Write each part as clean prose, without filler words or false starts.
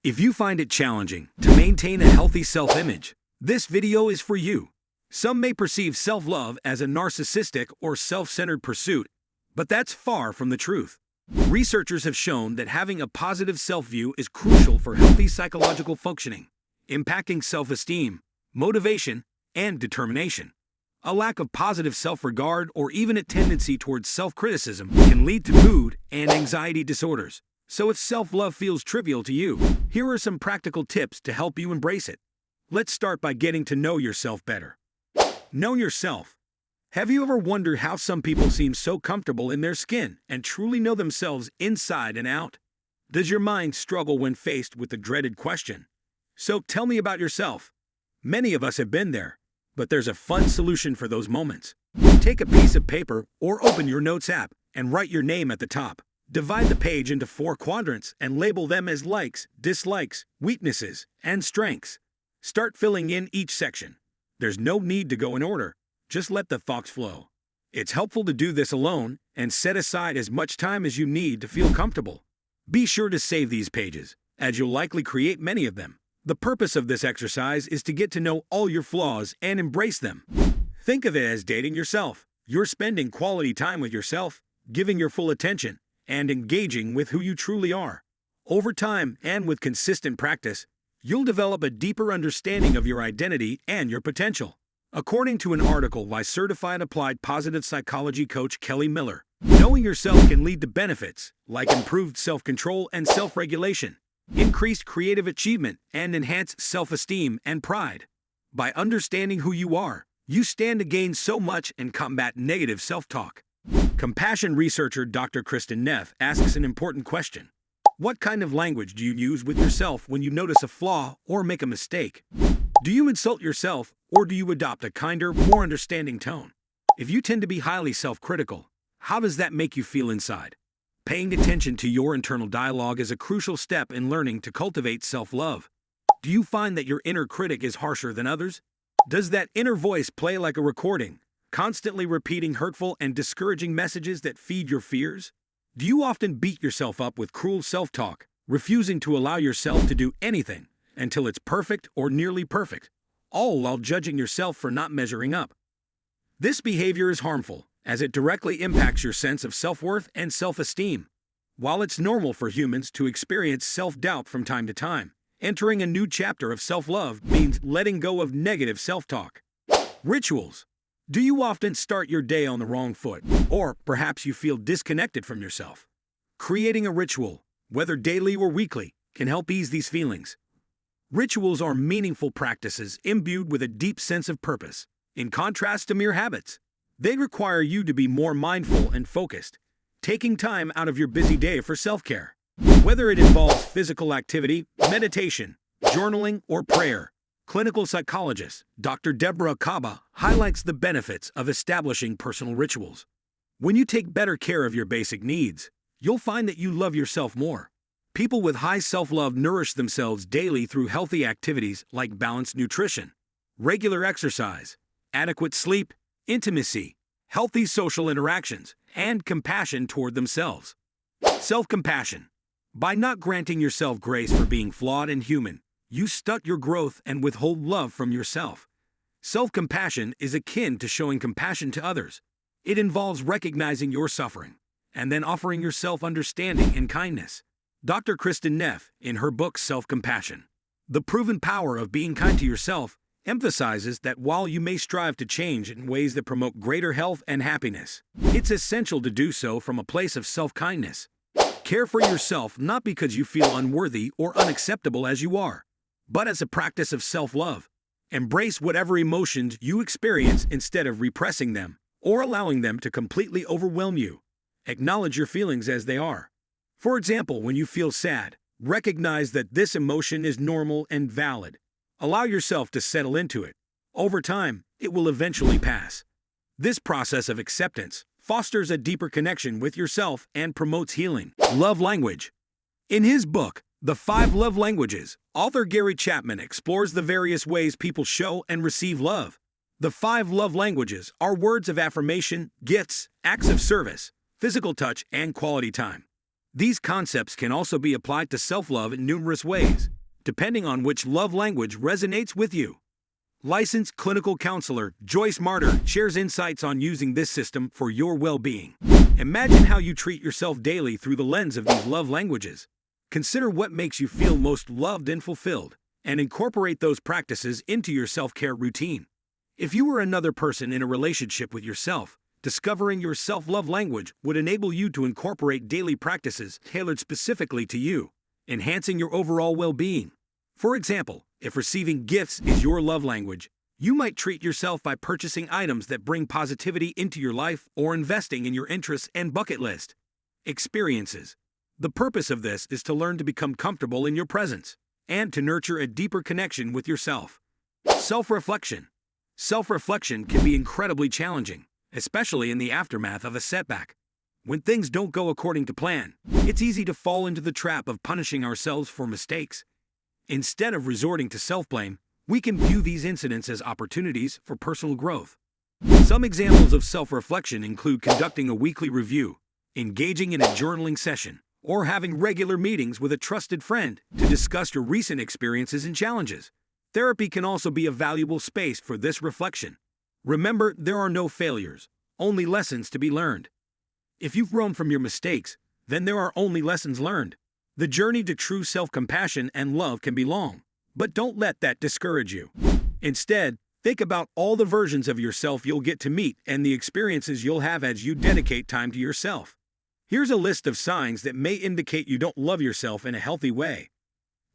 If you find it challenging to maintain a healthy self-image, this video is for you. Some may perceive self-love as a narcissistic or self-centered pursuit, but that's far from the truth. Researchers have shown that having a positive self-view is crucial for healthy psychological functioning, impacting self-esteem, motivation, and determination. A lack of positive self-regard or even a tendency towards self-criticism can lead to mood and anxiety disorders. So if self-love feels trivial to you, here are some practical tips to help you embrace it. Let's start by getting to know yourself better. Know yourself. Have you ever wondered how some people seem so comfortable in their skin and truly know themselves inside and out? Does your mind struggle when faced with the dreaded question, "So tell me about yourself"? Many of us have been there, but there's a fun solution for those moments. Take a piece of paper or open your notes app and write your name at the top. Divide the page into 4 quadrants and label them as likes, dislikes, weaknesses, and strengths. Start filling in each section. There's no need to go in order. Just let the thoughts flow. It's helpful to do this alone and set aside as much time as you need to feel comfortable. Be sure to save these pages, as you'll likely create many of them. The purpose of this exercise is to get to know all your flaws and embrace them. Think of it as dating yourself. You're spending quality time with yourself, giving your full attention, and engaging with who you truly are. Over time and with consistent practice, you'll develop a deeper understanding of your identity and your potential. According to an article by certified applied positive psychology coach Kelly Miller, knowing yourself can lead to benefits like improved self-control and self-regulation, increased creative achievement, and enhanced self-esteem and pride. By understanding who you are, you stand to gain so much and combat negative self-talk. Compassion researcher Dr. Kristin Neff asks an important question. What kind of language do you use with yourself when you notice a flaw or make a mistake? Do you insult yourself or do you adopt a kinder, more understanding tone? If you tend to be highly self-critical, how does that make you feel inside? Paying attention to your internal dialogue is a crucial step in learning to cultivate self-love. Do you find that your inner critic is harsher than others? Does that inner voice play like a recording, constantly repeating hurtful and discouraging messages that feed your fears? Do you often beat yourself up with cruel self-talk, refusing to allow yourself to do anything until it's perfect or nearly perfect, all while judging yourself for not measuring up? This behavior is harmful, as it directly impacts your sense of self-worth and self-esteem. While it's normal for humans to experience self-doubt from time to time, entering a new chapter of self-love means letting go of negative self-talk. Rituals. Do you often start your day on the wrong foot, or perhaps you feel disconnected from yourself? Creating a ritual, whether daily or weekly, can help ease these feelings. Rituals are meaningful practices imbued with a deep sense of purpose. In contrast to mere habits, they require you to be more mindful and focused, taking time out of your busy day for self-care. Whether it involves physical activity, meditation, journaling, or prayer, clinical psychologist Dr. Deborah Kaba highlights the benefits of establishing personal rituals. When you take better care of your basic needs, you'll find that you love yourself more. People with high self-love nourish themselves daily through healthy activities like balanced nutrition, regular exercise, adequate sleep, intimacy, healthy social interactions, and compassion toward themselves. Self-compassion. By not granting yourself grace for being flawed and human, you stunt your growth and withhold love from yourself. Self-compassion is akin to showing compassion to others. It involves recognizing your suffering and then offering yourself understanding and kindness. Dr. Kristin Neff, in her book Self-Compassion, The Proven Power of Being Kind to Yourself, emphasizes that while you may strive to change in ways that promote greater health and happiness, it's essential to do so from a place of self-kindness. Care for yourself not because you feel unworthy or unacceptable as you are, but as a practice of self-love. Embrace whatever emotions you experience instead of repressing them or allowing them to completely overwhelm you. Acknowledge your feelings as they are. For example, when you feel sad, recognize that this emotion is normal and valid. Allow yourself to settle into it. Over time, it will eventually pass. This process of acceptance fosters a deeper connection with yourself and promotes healing. Love language. In his book, The 5 Love Languages, author Gary Chapman explores the various ways people show and receive love. The 5 love languages are words of affirmation, gifts, acts of service, physical touch, and quality time. These concepts can also be applied to self-love in numerous ways, depending on which love language resonates with you. Licensed clinical counselor Joyce Martyr shares insights on using this system for your well-being. Imagine how you treat yourself daily through the lens of these love languages. Consider what makes you feel most loved and fulfilled, and incorporate those practices into your self-care routine. If you were another person in a relationship with yourself, discovering your self-love language would enable you to incorporate daily practices tailored specifically to you, enhancing your overall well-being. For example, if receiving gifts is your love language, you might treat yourself by purchasing items that bring positivity into your life or investing in your interests and bucket list experiences. The purpose of this is to learn to become comfortable in your presence and to nurture a deeper connection with yourself. Self-reflection. Self-reflection can be incredibly challenging, especially in the aftermath of a setback. When things don't go according to plan, it's easy to fall into the trap of punishing ourselves for mistakes. Instead of resorting to self-blame, we can view these incidents as opportunities for personal growth. Some examples of self-reflection include conducting a weekly review, engaging in a journaling session, or having regular meetings with a trusted friend to discuss your recent experiences and challenges. Therapy can also be a valuable space for this reflection. Remember, there are no failures, only lessons to be learned. If you've grown from your mistakes, then there are only lessons learned. The journey to true self-compassion and love can be long, but don't let that discourage you. Instead, think about all the versions of yourself you'll get to meet and the experiences you'll have as you dedicate time to yourself. Here's a list of signs that may indicate you don't love yourself in a healthy way.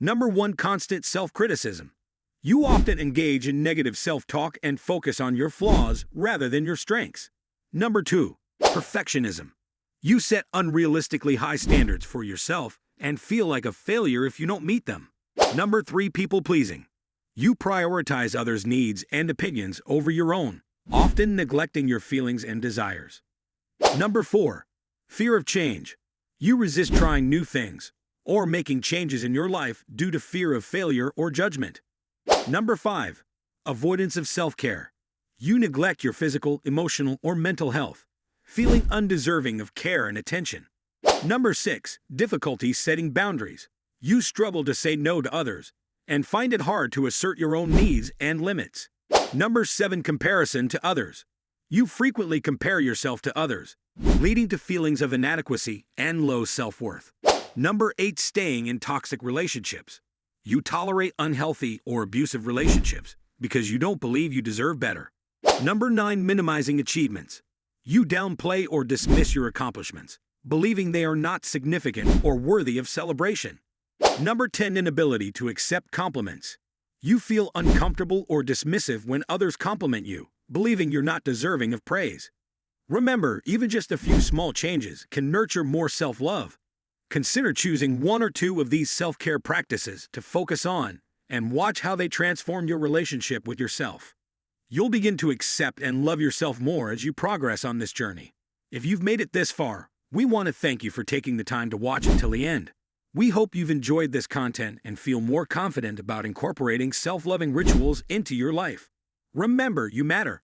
Number 1. Constant self-criticism. You often engage in negative self-talk and focus on your flaws rather than your strengths. Number 2. Perfectionism. You set unrealistically high standards for yourself and feel like a failure if you don't meet them. Number 3. People-pleasing. You prioritize others' needs and opinions over your own, often neglecting your feelings and desires. Number 4. Fear of change. You resist trying new things or making changes in your life due to fear of failure or judgment. Number 5. Avoidance of self-care. You neglect your physical, emotional, or mental health, feeling undeserving of care and attention. Number 6. Difficulty setting boundaries. You struggle to say no to others and find it hard to assert your own needs and limits. Number 7. Comparison to others. You frequently compare yourself to others, leading to feelings of inadequacy and low self-worth. Number 8. Staying in toxic relationships. You tolerate unhealthy or abusive relationships because you don't believe you deserve better. Number 9. Minimizing achievements. You downplay or dismiss your accomplishments, believing they are not significant or worthy of celebration. Number 10. Inability to accept compliments. You feel uncomfortable or dismissive when others compliment you, believing you're not deserving of praise. Remember, even just a few small changes can nurture more self-love. Consider choosing 1 or 2 of these self-care practices to focus on and watch how they transform your relationship with yourself. You'll begin to accept and love yourself more as you progress on this journey. If you've made it this far, we want to thank you for taking the time to watch until the end. We hope you've enjoyed this content and feel more confident about incorporating self-loving rituals into your life. Remember, you matter.